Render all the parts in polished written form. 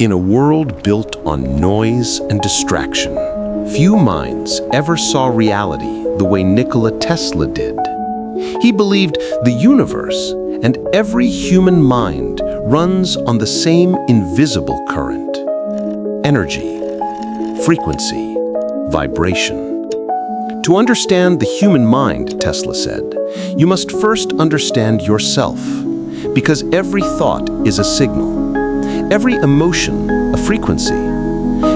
In a world built on noise and distraction, few minds ever saw reality the way Nikola Tesla did. He believed the universe and every human mind runs on the same invisible current: energy, frequency, vibration. To understand the human mind, Tesla said, you must first understand yourself, because every thought is a signal, every emotion a frequency.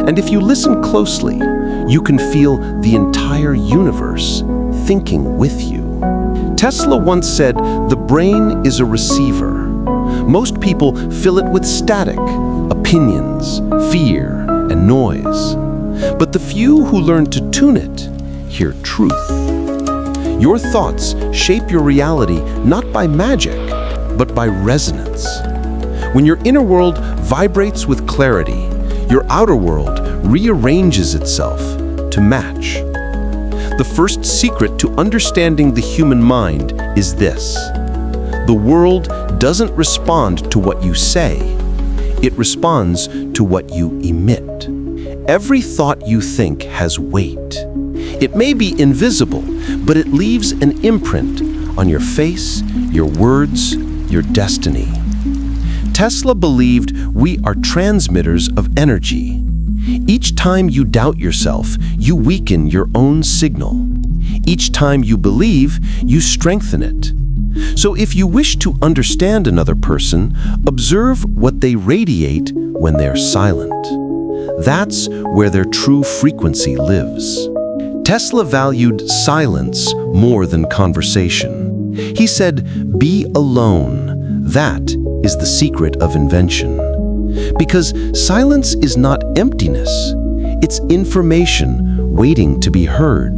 And if you listen closely, you can feel the entire universe thinking with you. Tesla once said, "The brain is a receiver." Most people fill it with static, opinions, fear, and noise. But the few who learn to tune it hear truth. Your thoughts shape your reality not by magic, but by resonance. When your inner world vibrates with clarity, your outer world rearranges itself to match. The first secret to understanding the human mind is this: the world doesn't respond to what you say, it responds to what you emit. Every thought you think has weight. It may be invisible, but it leaves an imprint on your face, your words, your destiny. Tesla believed we are transmitters of energy. Each time you doubt yourself, you weaken your own signal. Each time you believe, you strengthen it. So if you wish to understand another person, observe what they radiate when they're silent. That's where their true frequency lives. Tesla valued silence more than conversation. He said, "Be alone. That is the secret of invention." Because silence is not emptiness, it's information waiting to be heard.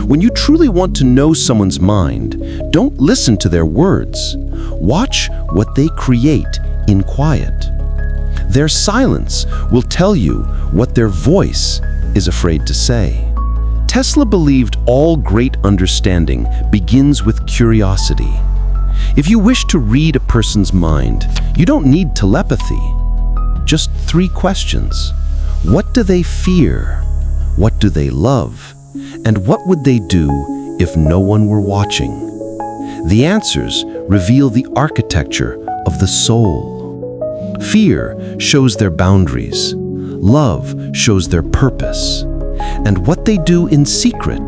When you truly want to know someone's mind, don't listen to their words. Watch what they create in quiet. Their silence will tell you what their voice is afraid to say. Tesla believed all great understanding begins with curiosity. If you wish to read a person's mind, you don't need telepathy. Just 3 questions. What do they fear? What do they love? And what would they do if no one were watching? The answers reveal the architecture of the soul. Fear shows their boundaries. Love shows their purpose. And what they do in secret,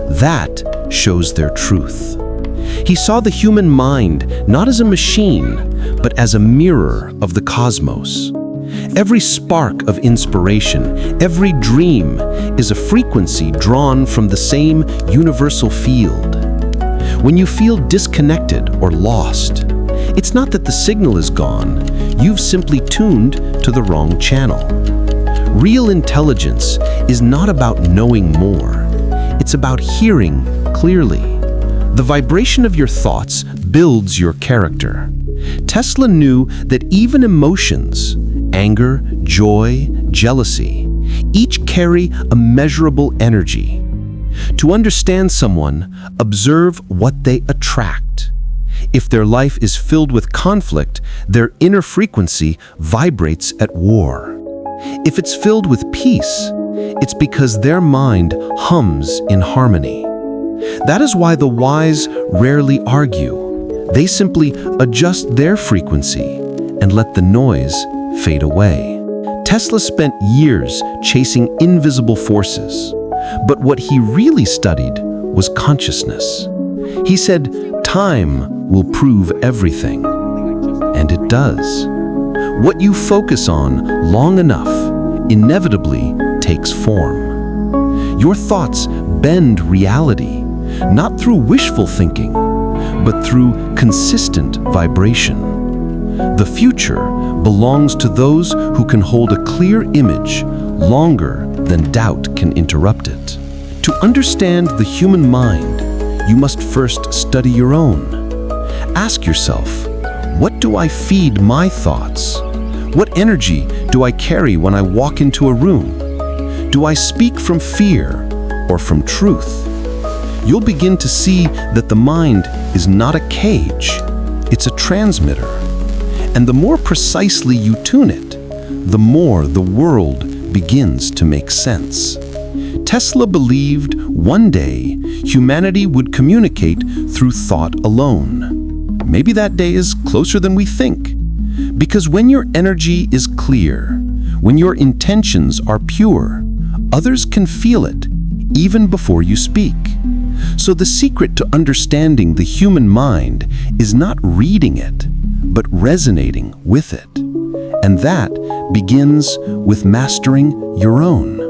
that shows their truth. He saw the human mind not as a machine, but as a mirror of the cosmos. Every spark of inspiration, every dream is a frequency drawn from the same universal field. When you feel disconnected or lost, it's not that the signal is gone, you've simply tuned to the wrong channel. Real intelligence is not about knowing more, it's about hearing clearly. The vibration of your thoughts builds your character. Tesla knew that even emotions, anger, joy, jealousy, each carry a measurable energy. To understand someone, observe what they attract. If their life is filled with conflict, their inner frequency vibrates at war. If it's filled with peace, it's because their mind hums in harmony. That is why the wise rarely argue. They simply adjust their frequency and let the noise fade away. Tesla spent years chasing invisible forces, but what he really studied was consciousness. He said, "Time will prove everything," and it does. What you focus on long enough inevitably takes form. Your thoughts bend reality, not through wishful thinking, but through consistent vibration. The future belongs to those who can hold a clear image longer than doubt can interrupt it. To understand the human mind, you must first study your own. Ask yourself, what do I feed my thoughts? What energy do I carry when I walk into a room? Do I speak from fear or from truth? You'll begin to see that the mind is not a cage, it's a transmitter. And the more precisely you tune it, the more the world begins to make sense. Tesla believed one day humanity would communicate through thought alone. Maybe that day is closer than we think. Because when your energy is clear, when your intentions are pure, others can feel it, even before you speak. So the secret to understanding the human mind is not reading it, but resonating with it. And that begins with mastering your own.